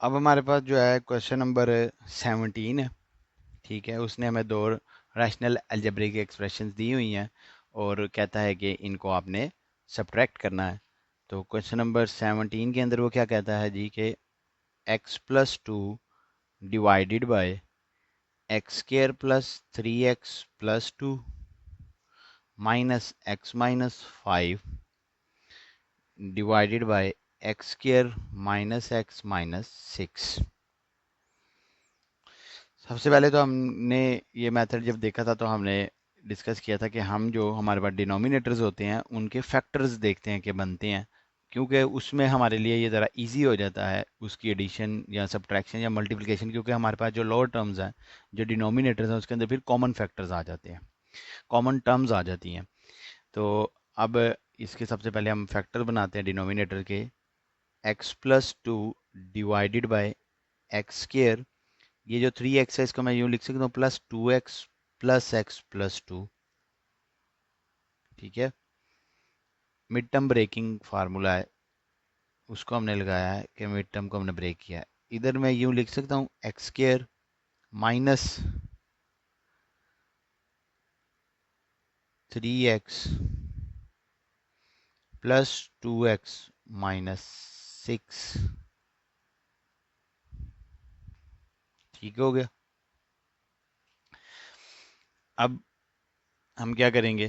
अब हमारे पास जो है क्वेश्चन नंबर 17 है। ठीक है, उसने हमें दो रैशनल अलजेब्रिक एक्सप्रेशंस दी हुई हैं और कहता है कि इनको आपने सब्ट्रैक्ट करना है। तो क्वेश्चन नंबर 17 के अंदर वो क्या कहता है जी कि x+2 divided by x² + 3x+2 -x-5 divided by x² - x-6। सबसे पहले तो हमने ये मेथड जब देखा था तो हमने डिस्कस किया था कि हम जो हमारे पास डिनोमिनेटर्स होते हैं उनके फैक्टर्स देखते हैं कि बनते हैं, क्योंकि उसमें हमारे लिए ये ज़रा इजी हो जाता है उसकी एडिशन या सब्ट्रैक्शन या मल्टीप्लिकेशन, क्योंकि हमारे पास जो लोअर टर्म्स हैं जो डिनोमिनेटर्स हैं उसके अंदर फिर कॉमन फैक्टर्स आ जाते हैं, कॉमन टर्म्स आ जाती हैं। तो अब इसके सबसे पहले हम फैक्टर बनाते हैं डिनोमिनेटर के। x+2 डिवाइडेड बाय x², ये जो 3x है इसको मैं यूँ लिख सकता हूँ +2x + x+2। ठीक है, मिड टर्म ब्रेकिंग फार्मूला है, उसको हमने लगाया है कि मिड टर्म को हमने ब्रेक किया है। इधर मैं यूँ लिख सकता हूँ x² - 3x + 2x - 6। ठीक हो गया। अब हम क्या करेंगे,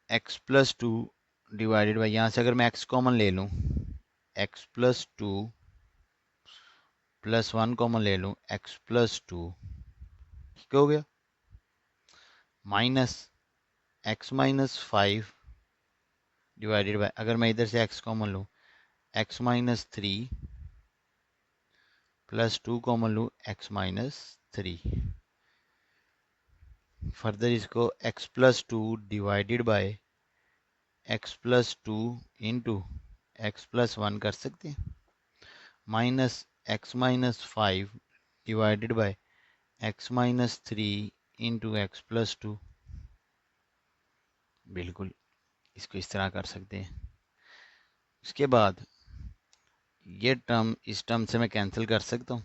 x+2 डिवाइडेड बाई, यहाँ से अगर मैं x कॉमन ले लूँ, x+2 +1 कॉमन ले लूँ, x+2। ठीक हो गया। -x - 5 डिवाइडेड बाय, अगर मैं इधर से x कॉमन लूँ, x - 3 +2 कॉमन लूँ, x - 3। फर्दर इसको x+2 divided by x+2 into x+1 कर सकते हैं, -x - 5 divided by x - 3 into x+2। बिल्कुल इसको इस तरह कर सकते हैं। उसके बाद ये टर्म इस टर्म से मैं कैंसिल कर सकता हूँ,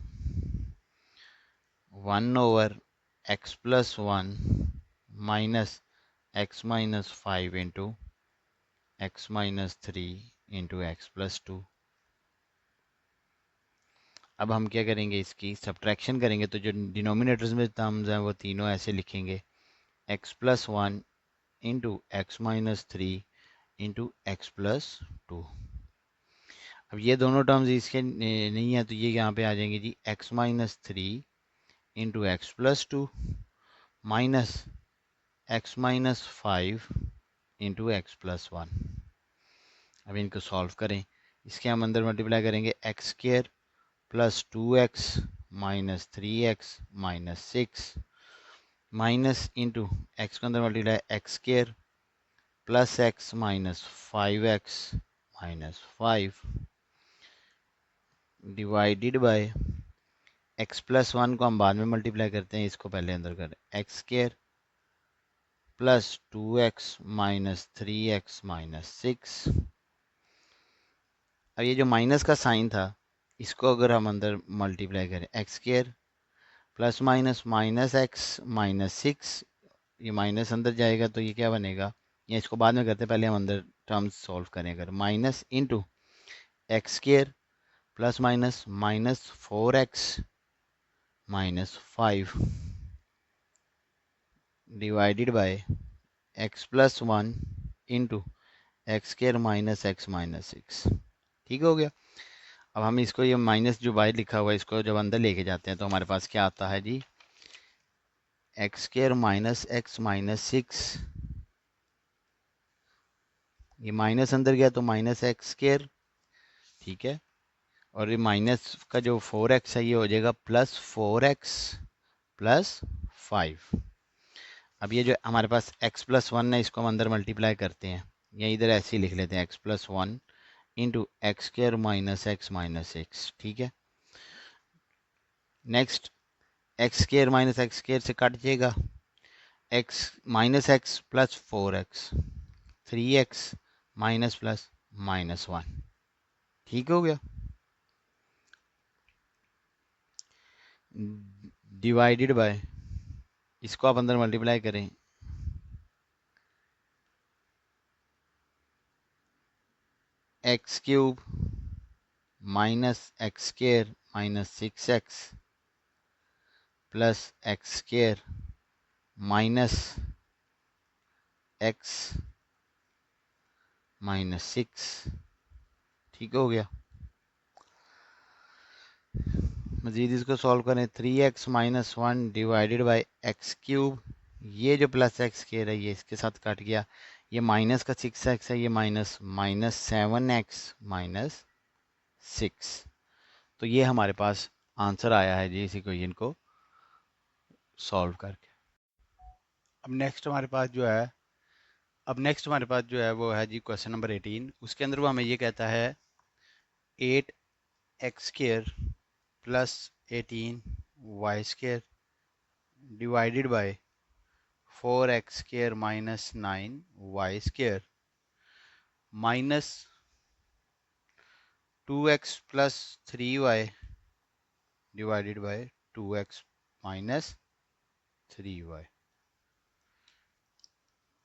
1/x+1 minus x - 5 into x - 3 into x+2। अब हम क्या करेंगे, इसकी सब्ट्रैक्शन करेंगे, तो जो डिनोमिनेटर्स में टर्म्स हैं वो तीनों ऐसे लिखेंगे, x+1 into x - 3 into x+2। अब ये दोनों टर्म्स इसके नहीं है तो ये यहाँ पे आ जाएंगे जी, x - 3 into x+2 minus x - 5 into x+1। अब इनको सॉल्व करें, इसके हम अंदर मल्टीप्लाई करेंगे, x² + 2x - 3x - 6 minus into x के अंदर multiply x² + x - 5x - 5 divided by x+1 को हम बाद में मल्टीप्लाई करते हैं, इसको पहले अंदर करें, x² + 2x - 3x - 6। अब ये जो माइनस का साइन था इसको अगर हम अंदर मल्टीप्लाई करें, x² ± -x - 6, ये माइनस अंदर जाएगा तो ये क्या बनेगा, या इसको बाद में करते हैं, पहले हम अंदर टर्म्स सॉल्व करें, अगर minus into x² ± -4x - 5 divided by x+1 into x² - x - 6। ठीक हो गया। अब हम इसको, ये माइनस जो बाहर लिखा हुआ है इसको जब अंदर लेके जाते हैं तो हमारे पास क्या आता है जी, x² - x - 6, ये माइनस अंदर गया तो -x²। ठीक है, और ये माइनस का जो 4x है ये हो जाएगा +4x + 5। अब ये जो हमारे पास x+1 है इसको हम अंदर मल्टीप्लाई करते हैं, या इधर ऐसे ही लिख लेते हैं, x+1 इंटू x² - x - 6। ठीक है, नेक्स्ट x² - x² से कट जाएगा, x -x + 4x 3x minus plus -1। ठीक हो गया। डिवाइडेड बाय, इसको आप अंदर मल्टीप्लाई करें, x cube minus x square minus 6x plus x square minus x minus 6। ठीक हो गया। मजीद इसको सॉल्व करें, 3x minus 1 divided by x cube, ये जो प्लस एक्स स्क्र है ये इसके साथ कट गया, ये माइनस का 6x है, ये माइनस माइनस 7x माइनस 6। तो ये हमारे पास आंसर आया है जी इस इक्वेशन को सॉल्व करके। अब नेक्स्ट हमारे पास जो है वो है जी क्वेश्चन नंबर 18। उसके अंदर वो हमें ये कहता है 8x square plus 18y square divided bye 4x square minus 9y square minus 2x plus 3y divided by 2x minus 3y।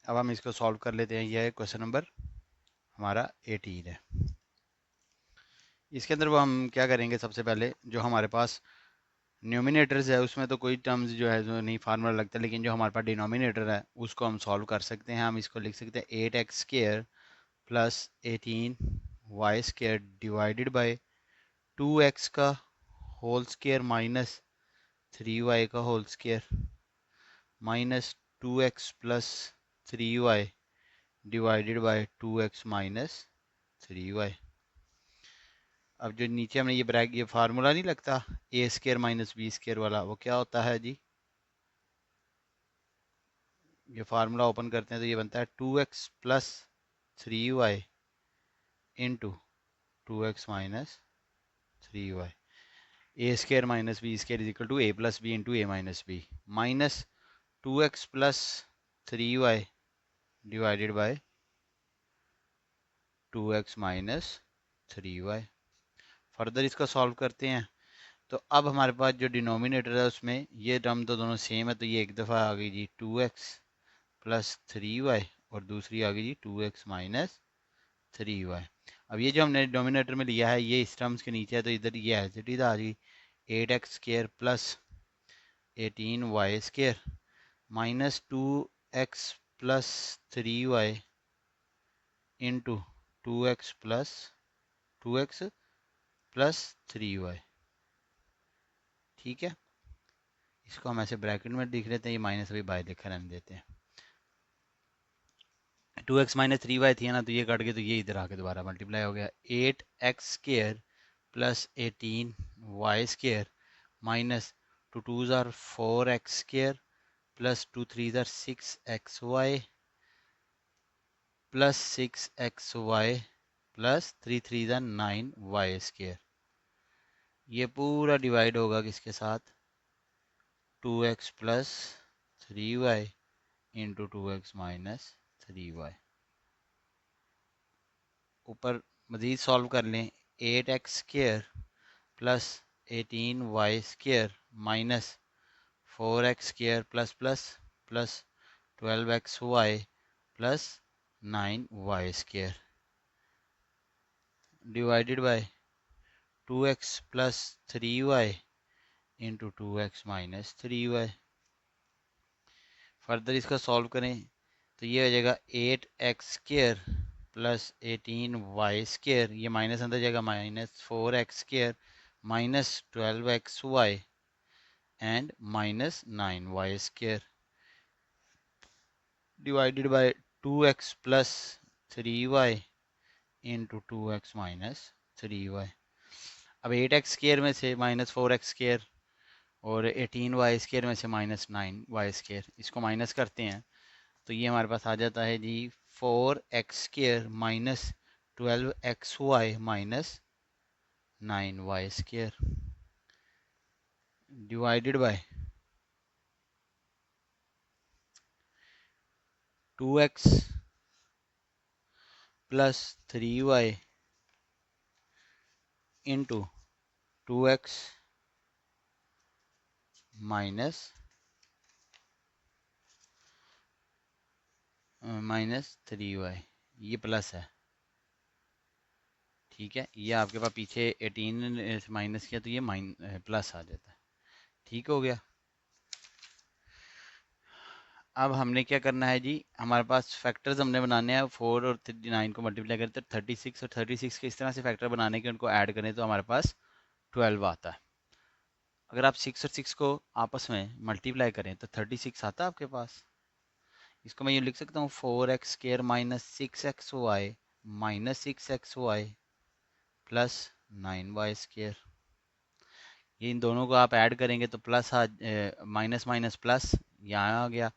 अब हम इसको सॉल्व कर लेते हैं। यह है क्वेश्चन नंबर हमारा 18 है। इसके अंदर वो हम क्या करेंगे, सबसे पहले जो हमारे पास न्यूमिनेटर्स है उसमें तो कोई टर्म्स जो है जो नहीं फार्मूला लगता, लेकिन जो हमारे पास डिनोमिनेटर है उसको हम सॉल्व कर सकते हैं। हम इसको लिख सकते हैं 8x square plus 18y square divided by 2x का होल स्क्र माइनस 3y का whole square minus 2x plus 3y divided by 2x minus 3y। अब जो नीचे हमने ये फार्मूला नहीं लगता A square minus B square वाला, वो क्या होता है जी, ये फार्मूला ओपन करते हैं तो ये बनता है 2x plus 3y into 2x minus 3y। A square minus B square is equal to A plus B into A minus B minus 2x plus 3y divided by 2x minus 3y। Further इसका solve करते हैं तो अब हमारे पास जो denominator है उसमें ये टर्म तो दोनों सेम है, तो ये एक दफ़ा आ गई जी 2x प्लस 3y और दूसरी आ गई जी 2x माइनस 3y। अब ये जो हमने डिनोमिनेटर में लिया है ये इस टर्म्स के नीचे है, तो इधर ये एज इट इज आ गई 8x square plus 18y square minus 2x plus 3y into 2x plus 3y। ठीक है, इसको हम ऐसे ब्रैकेट में लिख लेते हैं, ये माइनस अभी बाय लिखा रहने देते हैं। 2x माइनस 3y थी ना, तो ये कट गई तो ये इधर आके दोबारा मल्टीप्लाई हो गया 8x square plus 18y square minus 2 2s are 4x square plus 2 3s are 6xy plus 6xy plus 3 3s are 9y square. ये पूरा डिवाइड होगा किसके साथ, 2x plus 3y into 2x minus 3y। ऊपर मज़ीद सॉल्व कर लें, 8x square plus 18y square minus 4x square plus plus plus 12xy plus 9y square divided by 2x plus 3y into 2x minus 3y। Further इसका solve करें तो ये हो जाएगा 8x square plus 18y square, ये minus अंदर जाएगा minus 4x square minus 12xy and minus 9y square divided by 2x plus 3y into 2x minus 3y। अब 8x स्क्र में से माइनस 4x स्क्र और 18y स्क्र में से minus 9y square, इसको माइनस करते हैं तो ये हमारे पास आ जाता है जी 4x square minus 12xy minus 9y square divided by 2x plus 3y into 2x minus 3y, ये प्लस है, ठीक है। ये आपके पास पीछे 18 माइनस किया तो ये प्लस आ जाता है, ठीक हो गया। अब हमने क्या करना है जी, हमारे पास फैक्टर्स हमने बनाने हैं, 4 और 9 को मल्टीप्लाई करें तो 36, और 36 के इस तरह से फैक्टर बनाने के उनको ऐड करें तो हमारे पास 12 आता है। अगर आप 6 और 6 को आपस में मल्टीप्लाई करें तो 36 आता है आपके पास। इसको मैं ये लिख सकता हूँ 4x square minus 6xy minus 6xy plus 9y square. ये इन दोनों को आप ऐड करेंगे तो प्लस माइनस माइनस प्लस यहाँ आ गया,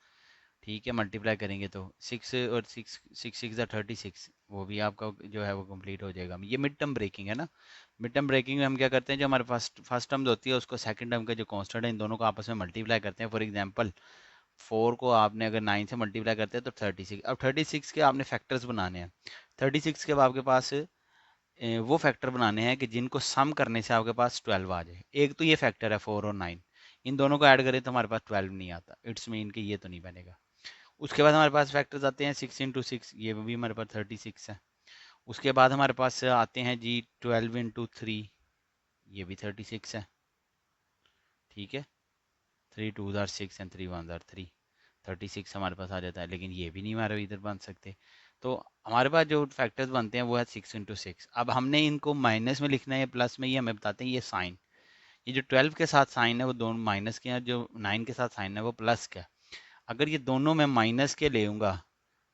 ठीक है। मल्टीप्लाई करेंगे तो 6 और 6 वो भी आपका जो है वो कंप्लीट हो जाएगा। ये मिड टर्म ब्रेकिंग है ना। मिड टर्म ब्रेकिंग में हम क्या करते हैं, जो हमारे फर्स्ट टर्म होती है उसको सेकंड टर्म का जो कांस्टेंट है इन दोनों को आपस में मल्टीप्लाई करते हैं। फॉर एग्जांपल 4 को आपने अगर 9 से मल्टीप्लाई करते हैं तो 36। अब 36 के आपने फैक्टर्स बनाने हैं। 36 के अब आपके पास वो फैक्टर बनाने हैं कि जिनको सम करने से आपके पास 12 आ जाए। एक तो ये फैक्टर है 4 और 9, इन दोनों को ऐड करें तो हमारे पास 12 नहीं आता, इट्स मीन कि ये तो नहीं बनेगा। उसके बाद हमारे पास फैक्टर्स आते हैं 6 इंटू 6, ये भी हमारे पास 36 है। उसके बाद हमारे पास आते हैं जी 12 इंटू 3, ये भी 36 है, ठीक है। 3 2 आर 6 एंड 3 1 आर 3, 36 हमारे पास आ जाता है, लेकिन ये भी नहीं हमारे इधर बन सकते। तो हमारे पास जो फैक्टर्स बनते हैं वो है 6 इंटू 6। अब हमने इनको माइनस में लिखना है या प्लस में, ये हमें बताते हैं ये साइन। ये जो 12 के साथ साइन है वो दोनों माइनस के हैं, जो 9 के साथ साइन है वो प्लस का है। अगर ये दोनों मैं माइनस के लेऊंगा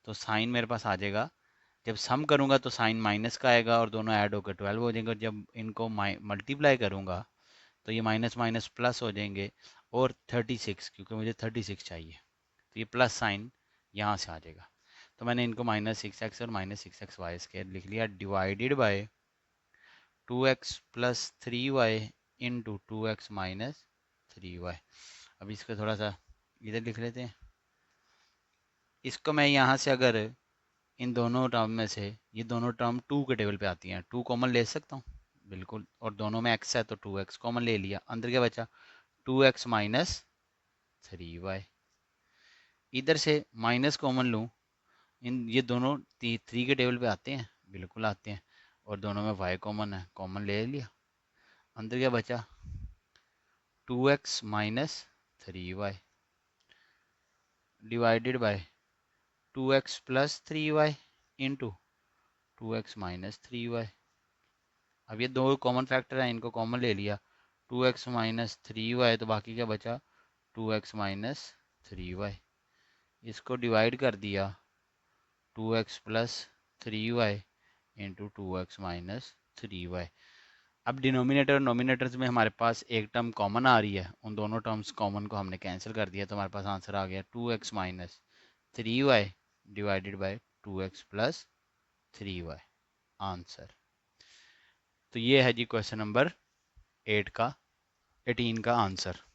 तो साइन मेरे पास आ जाएगा। जब सम करूंगा तो साइन माइनस का आएगा और दोनों ऐड होकर 12 हो जाएंगे। जब इनको मल्टीप्लाई करूंगा तो ये माइनस माइनस प्लस हो जाएंगे, और 36 क्योंकि मुझे 36 चाहिए तो ये प्लस साइन यहाँ से आ जाएगा। तो मैंने इनको -6x और -6xy स्क्वायर लिख लिया, divided by 2x plus 3y into 2x minus 3y। अब इसको थोड़ा सा इधर लिख लेते हैं। इसको मैं यहाँ से अगर इन दोनों टर्म में से ये दोनों टर्म 2 के टेबल पे आती हैं, 2 कॉमन ले सकता हूँ बिल्कुल, और दोनों में x है तो 2x कॉमन ले लिया, अंदर क्या बचा 2x माइनस 3y। इधर से माइनस कॉमन लूँ, इन ये दोनों 3 के टेबल पे आते हैं, बिल्कुल आते हैं, और दोनों में y कॉमन है, कॉमन ले लिया, अंदर क्या बचा 2x minus 3y divided by 2x plus 3y into 2x minus 3y। अब ये दो कॉमन फैक्टर हैं, इनको कॉमन ले लिया, 2x माइनस 3y, तो बाकी क्या बचा 2x माइनस 3y। इसको डिवाइड कर दिया 2x plus 3y into 2x minus 3y। अब डिनोमिनेटर और नोमिनेटर्स में हमारे पास एक टर्म कॉमन आ रही है, उन दोनों टर्म्स कॉमन को हमने कैंसिल कर दिया, तो हमारे पास आंसर आ गया 2x minus 3y divided by 2x plus 3y, answer. तो ये है जी क्वेश्चन नंबर 8 का 18 का आंसर।